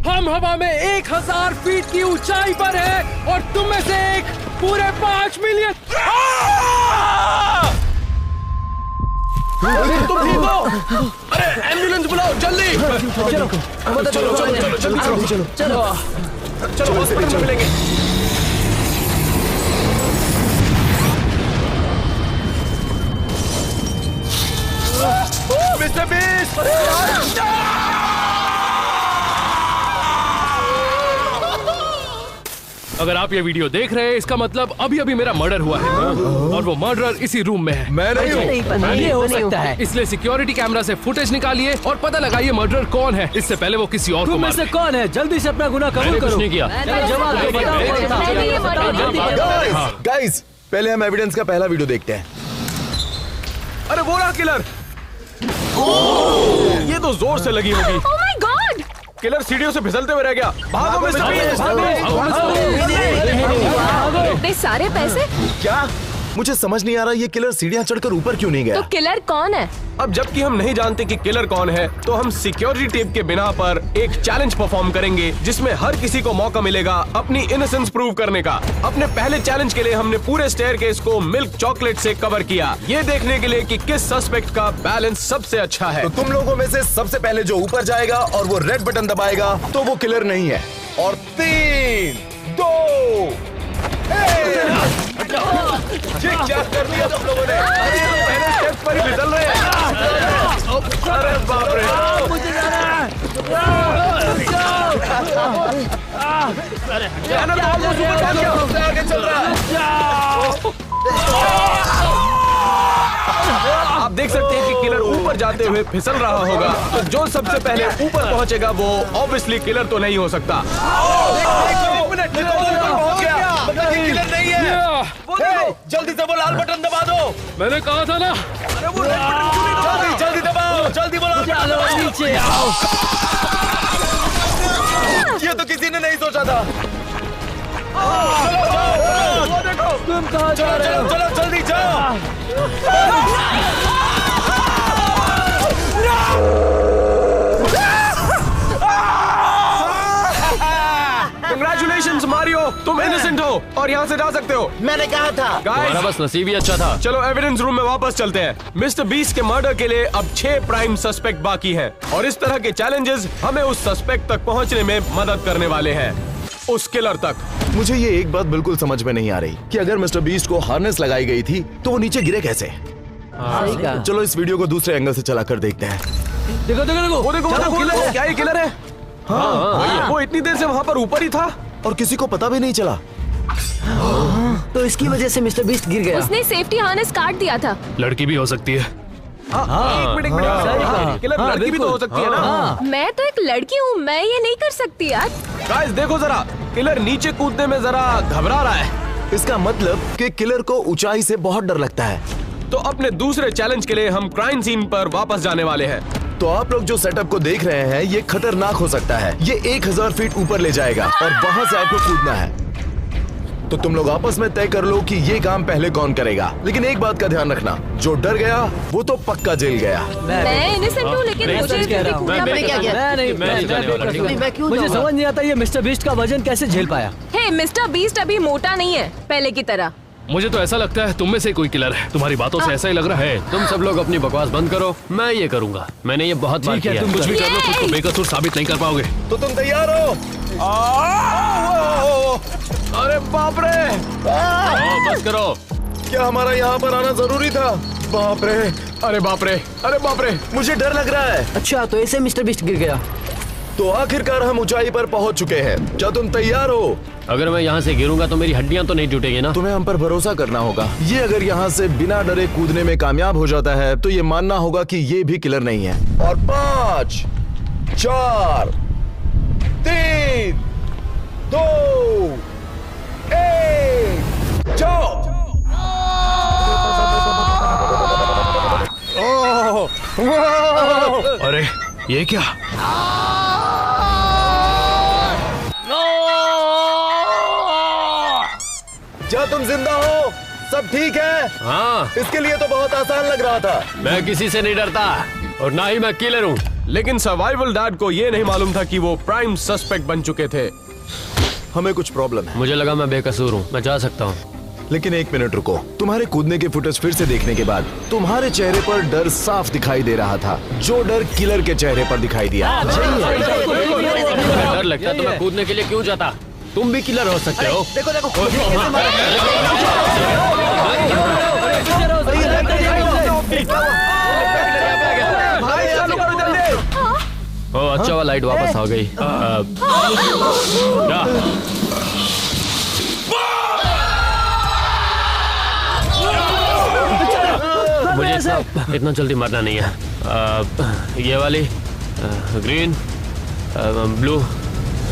हम हवा में 1000 फीट की ऊंचाई पर हैं और तुम में से एक पूरे 5 मिलियन। तुम ठीक हो? अरे एम्बुलेंस बुलाओ जल्दी। चलो चलो चलो जल्दी चलो चलो चलो हॉस्पिटल में मिलेंगे। Mister beast! अगर आप ये वीडियो देख रहे हैं इसका मतलब अभी अभी मेरा मर्डर हुआ है और वो मर्डरर इसी रूम में है। मैं नहीं हूँ। ये हो सकता है। इसलिए सिक्योरिटी कैमरा से फुटेज निकालिए और पता लगाइए मर्डरर कौन है, इससे पहले वो किसी और को तुम में मार से दे। कौन है? जल्दी से अपना गुनाह कबूल करो। नहीं किया। जवाब दो, बताओ। गाइस पहले हम एविडेंस का पहला वीडियो देखते हैं। अरे वो रहा किलर। ये तो जोर से लगी होगी। Oh my God! किलर सीढ़ियों से फिसलते हुए रह गया। भागो मिस्टर बीस्ट! इतने सारे पैसे? क्या? मुझे समझ नहीं आ रहा ये किलर सीढ़ियां चढ़कर ऊपर क्यों नहीं गया? तो किलर कौन है? अब जबकि हम नहीं जानते कि किलर कौन है, तो हम सिक्योरिटी टेप के बिना पर एक चैलेंज परफॉर्म करेंगे जिसमें हर किसी को मौका मिलेगा अपनी इनोसेंस प्रूव करने का। अपने पहले चैलेंज के लिए हमने पूरे स्टेयरकेस को मिल्क चॉकलेट से कवर किया, ये देखने के लिए कि किस सस्पेक्ट का बैलेंस सबसे अच्छा है। तो तुम लोगों में से सबसे पहले जो ऊपर जाएगा और वो रेड बटन दबाएगा तो वो किलर नहीं है। और 3, 2, क्या कर दिया तुम लोगों ने? पहले स्टेप पर ही फिसल रहे हैं। अरे बाप रे! आगे चल रहा है। आप देख सकते हैं कि किलर ऊपर जाते हुए फिसल रहा होगा, तो जो सबसे पहले ऊपर पहुंचेगा वो ऑब्वियसली किलर तो नहीं हो सकता। किलर नहीं है। जल्दी से वो लाल बटन दबा दो। मैंने कहा था ना। अरे वो रेड बटन क्यों नहीं दबाते? जल्दी दबाओ, जल्दी बोलो। नीचे आओ। ये तो किसी ने नहीं सोचा था। वो देखो। तुम कहाँ जा रहे हो? चलो जल्दी जाओ। कंग्रेचुलेशंस मारियो, तुम इनोसेंट हो और यहाँ से जा सकते हो। मैंने कहा था। गाइस बस नसीब ही अच्छा था। चलो एविडेंस रूम में वापस चलते हैं। मिस्टर बीस्ट के मर्डर के लिए अब 6 प्राइम सस्पेक्ट बाकी हैं और इस तरह के चैलेंजेस हमें उस सस्पेक्ट तक पहुंचने में मदद करने वाले हैं, उस किलर तक। मुझे ये एक बात बिल्कुल समझ में नहीं आ रही कि अगर मिस्टर बीस्ट को हार्नेस लगाई गई थी तो वो नीचे गिरे कैसे? सही कहा। चलो इस वीडियो को दूसरे एंगल से चला कर देखते हैं। देखो देखो देखो। वो देखो, चलो, किलर है। किलर क्या ये किलर है? हाँ, वो इतनी देर से वहाँ पर ऊपर ही था और किसी को पता भी नहीं चला। तो इसकी वजह से मिस्टर बीस्ट गिर गया। उसने सेफ्टी हार्नेस काट दिया था। लड़की भी हो सकती है। एक मिनट किलर लड़की भी तो हो सकती है ना। मैं तो एक लड़की हूँ, मैं ये नहीं कर सकती यार। गाइस देखो जरा, किलर नीचे कूदने में जरा घबरा रहा है। इसका मतलब कि किलर को ऊंचाई से बहुत डर लगता है। तो अपने दूसरे चैलेंज के लिए हम क्राइम सीन पर वापस जाने वाले हैं। तो आप लोग जो सेटअप को देख रहे हैं ये खतरनाक हो सकता है। ये 1000 फीट ऊपर ले जाएगा और वहां से आपको कूदना है। तो तुम लोग आपस में तय कर लो कि ये काम पहले कौन करेगा। लेकिन एक बात का ध्यान रखना, जो डर गया वो तो पक्का जेल गया। मैं इनोसेंट हूँ लेकिन मुझे कूदना पड़ेगा। मुझे समझ नहीं आता ये मिस्टर बीस्ट का वजन कैसे झेल पाया। हे मिस्टर बीस्ट अभी मोटा नहीं है पहले की तरह। मुझे तो ऐसा लगता है तुम में से कोई किलर है। तुम्हारी बातों से ऐसा ही लग रहा है। तुम सब लोग अपनी बकवास बंद करो, मैं ये करूंगा। मैंने ये बहुत बार ठीक है, किया। तुम कुछ भी कर लो, खुद को बेकसूर साबित नहीं कर पाओगे। तो तुम तैयार हो? अरे बाप रे! बस करो। क्या हमारा यहाँ पर आना जरूरी था? बाप रे! अरे बाप रे! अरे बाप रे! मुझे डर लग रहा है। अच्छा तो ऐसे मिस्टर बीस्ट गिर गया। तो आखिरकार हम ऊंचाई पर पहुंच चुके हैं। क्या तुम तैयार हो? अगर मैं यहाँ से गिरूंगा तो मेरी हड्डियां तो नहीं टूटेगी ना? तुम्हें हम पर भरोसा करना होगा। ये अगर यहाँ से बिना डरे कूदने में कामयाब हो जाता है तो ये मानना होगा कि ये भी किलर नहीं है। और 5, 4, 3, 2, 1, जाओ। अरे ये क्या? क्या तुम जिंदा हो? सब ठीक है? हाँ, इसके लिए तो बहुत आसान लग रहा था। मैं किसी से नहीं डरता और ना ही मैं किलर हूँ। लेकिन सर्वाइवल डैड को ये नहीं मालूम था कि वो प्राइम सस्पेक्ट बन चुके थे। हमें कुछ प्रॉब्लम है। मुझे लगा मैं बेकसूर हूँ, मैं जा सकता हूँ। लेकिन एक मिनट रुको, तुम्हारे कूदने के फुटेज फिर से देखने के बाद तुम्हारे चेहरे पर डर साफ दिखाई दे रहा था, जो डर किलर के चेहरे पर दिखाई दिया। डर लगता है तो मैं कूदने के लिए क्यों जाता? तुम भी किलर हो सकते हो। देखो देखो ओ अच्छा हुआ लाइट वापस आ गई। क्या? मुझे इतना जल्दी मरना नहीं है। ये वाली ग्रीन, ब्लू,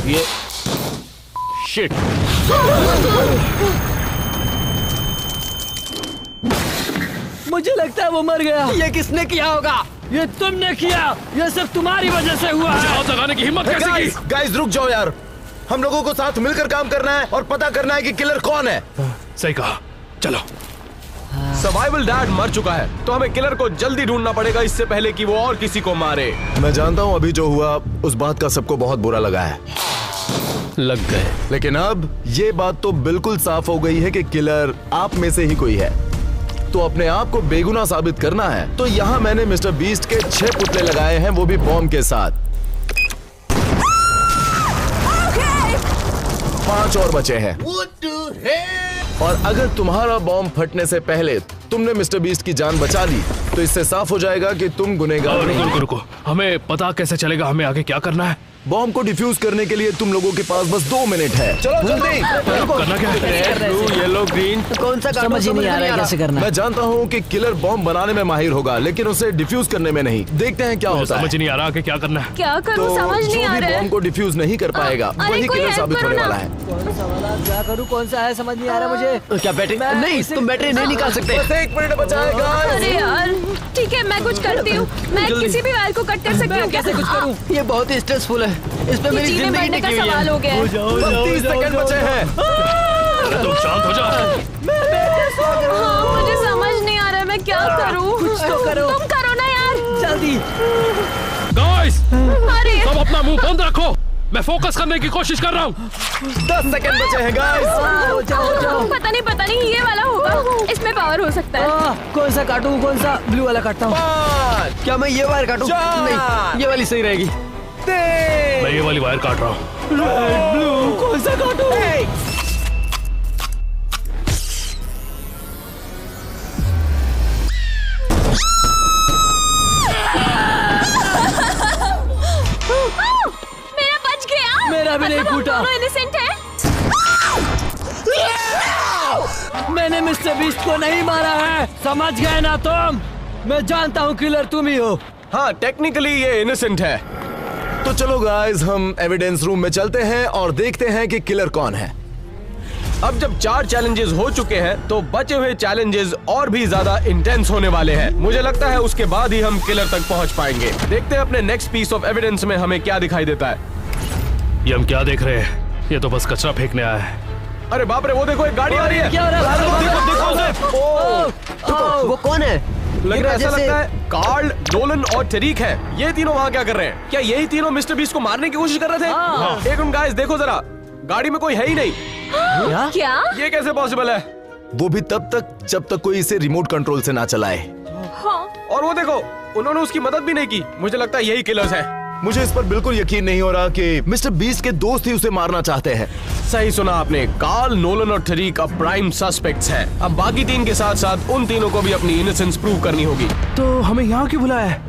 ये शिट। मुझे लगता है वो मर गया। ये किसने किया होगा? ये तुमने किया। ये सब तुम्हारी वजह से हुआ है। आग लगाने की हिम्मत कैसे की? गाइस रुक जाओ यार, हम लोगों को साथ मिलकर काम करना है और पता करना है कि किलर कौन है। सही कहा, चलो। सर्वाइवल डैड मर चुका है, तो हमें किलर को जल्दी ढूंढना पड़ेगा इससे पहले कि वो और किसी को मारे। मैं जानता हूँ अभी जो हुआ उस बात का सबको बहुत बुरा लगा है, लग गए। लेकिन अब ये बात तो बिल्कुल साफ हो गई है कि किलर आप में से ही कोई है। तो अपने आप को बेगुनाह साबित करना है, तो यहाँ मैंने मिस्टर बीस्ट के 6 पुतले लगाए हैं, वो भी बॉम्ब के साथ। 5 और बचे हैं। और अगर तुम्हारा बॉम्ब फटने से पहले तुमने मिस्टर बीस्ट की जान बचा ली, तो इससे साफ हो जाएगा कि तुम गुनहगार नहीं। रुको रुको, हमें पता कैसे चलेगा हमें आगे क्या करना है? बॉम्ब को डिफ्यूज करने के लिए तुम लोगों के पास बस 2 मिनट है। चलो जल्दी। करना क्या है? Blue, yellow, green. कौन सा समझ ही नहीं आ रहा है कैसे करना है। मैं जानता हूँ कि किलर बॉम्ब बनाने में माहिर होगा, लेकिन उसे डिफ्यूज करने में नहीं। देखते हैं क्या होता है। समझ नहीं आ रहा कि क्या करना है। क्या करूं तो समझ नहीं जो आ भी रहा बॉम्ब है। को डिफ्यूज नहीं कर पाएगा अरे वही कोई किलर हेल्प साबित करो होने ना। वाला है। क्या करूँ, कौन सा है समझ नहीं आ रहा मुझे। क्या बैटरी नहीं, तुम बैटरी नहीं निकाल सकते। बस 1 मिनट बचा है guys। अरे यार ठीक है, मैं कुछ करती हूँ। मैं किसी भी वायर को कट कर सकती हूँ। कैसे कुछ करूँ? ये बहुत ही स्ट्रेसफुल है, इस पे मेरी जीने जिंदगी मरने का टिकी हुई सवाल है। हो गया है। 30 सेकंड बचे हैं। अरे तुम शांत हो जाओ। हाँ, मुझे समझ नहीं आ रहा है मैं क्या करूँ। कुछ तो करो। तुम करो ना यार। जल्दी। गाइस, अरे सब अपना मुंह बंद रखो, मैं फोकस करने की कोशिश कर रहा हूँ। 10 सेकंड बचे हैं गाइस। जाओ। पता नहीं ये वाला होगा, इसमें पावर हो सकता है। कौन सा काटूं, कौन सा? ब्लू वाला काटता हूँ। 5 क्या मैं ये वायर काटूं? 4 नहीं, ये वाली सही रहेगी। 3 मैं ये वाली वायर काट रहा हूँ। ब्लू कौन सा काटूं? मेरा बच गया। मेरा भी नहीं मतलब हम फूटा। दोनों innocent हैं? मैंने मिस्टर बीस्ट को नहीं मारा है, समझ गए ना तुम? मैं जानता हूँ किलर तुम ही हो। हाँ, टेक्निकली ये इनोसेंट है। तो चलो गाइस, हम एविडेंस रूम में चलते हैं और देखते हैं कि किलर कौन है। अब जब 4 चैलेंजेस हो चुके हैं, तो बचे हुए चैलेंजेस और भी ज्यादा इंटेंस होने वाले हैं। मुझे लगता है उसके बाद ही हम किलर तक पहुंच पाएंगे। देखते हैं अपने नेक्स्ट पीस ऑफ एविडेंस में हमें क्या दिखाई देता है। ये हम क्या देख रहे हैं? ये तो बस कचरा फेंकने आया है। अरे बाप रे, वो देखो एक गाड़ी आ रही है। क्या हो रहा है? देखो उसे। वो कौन है? लग रहा है, ऐसा लगता है कार्ल, नोलन और टरीक है। ये तीनों वहाँ क्या कर रहे हैं? क्या यही तीनों मिस्टर बीस्ट को मारने की कोशिश कर रहे थे? एक गाइस देखो जरा, गाड़ी में कोई है ही नहीं। क्या? ये कैसे पॉसिबल है? वो भी तब तक जब तक कोई इसे रिमोट कंट्रोल से ना चलाए। और वो देखो, उन्होंने उसकी मदद भी नहीं की। मुझे लगता है यही किलर्स हैं। मुझे इस पर बिल्कुल यकीन नहीं हो रहा कि मिस्टर बीस्ट के दोस्त ही उसे मारना चाहते हैं। सही सुना आपने, कार्ल, नोलन और टरीक अब प्राइम सस्पेक्ट्स हैं। अब बाकी 3 के साथ साथ उन तीनों को भी अपनी इनोसेंस प्रूव करनी होगी। तो हमें यहाँ क्यों बुलाया है?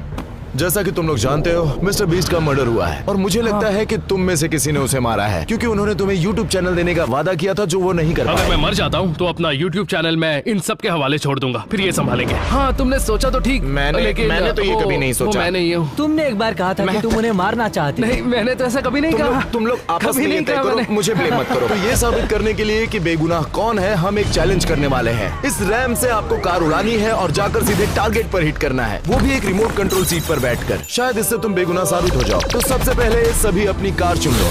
जैसा कि तुम लोग जानते हो, मिस्टर बीस्ट का मर्डर हुआ है और मुझे लगता है कि तुम में से किसी ने उसे मारा है, क्योंकि उन्होंने तुम्हें YouTube चैनल देने का वादा किया था जो वो नहीं कर अगर पाए। मैं मर जाता हूँ तो अपना YouTube चैनल मैं इन सब के हवाले छोड़ दूंगा, फिर ये संभालेंगे। हाँ, तुमने सोचा तो ठीक, मैंने तो ये कभी नहीं सोचा। मैं नहीं हूँ। तुमने एक बार कहा था कि तुम उन्हें मारना चाहते। नहीं, मैंने तो ऐसा कभी नहीं कहा। तुम लोग आपस कभी में ये नहीं तय कहा करो, मैंने। मुझे ब्लेम मत करो। तो ये साबित करने के लिए कि बेगुनाह कौन है, हम एक चैलेंज करने वाले हैं। इस रैम से आपको कार उड़ानी है और जाकर सीधे टारगेट पर हिट करना है, वो भी एक रिमोट कंट्रोल सीट पर बैठकर। शायद इससे तुम बेगुनाह साबित हो जाओ। तो सबसे पहले सभी अपनी कार चुन लो।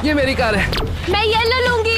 ये मेरी कार है। मैं येलो लूंगी।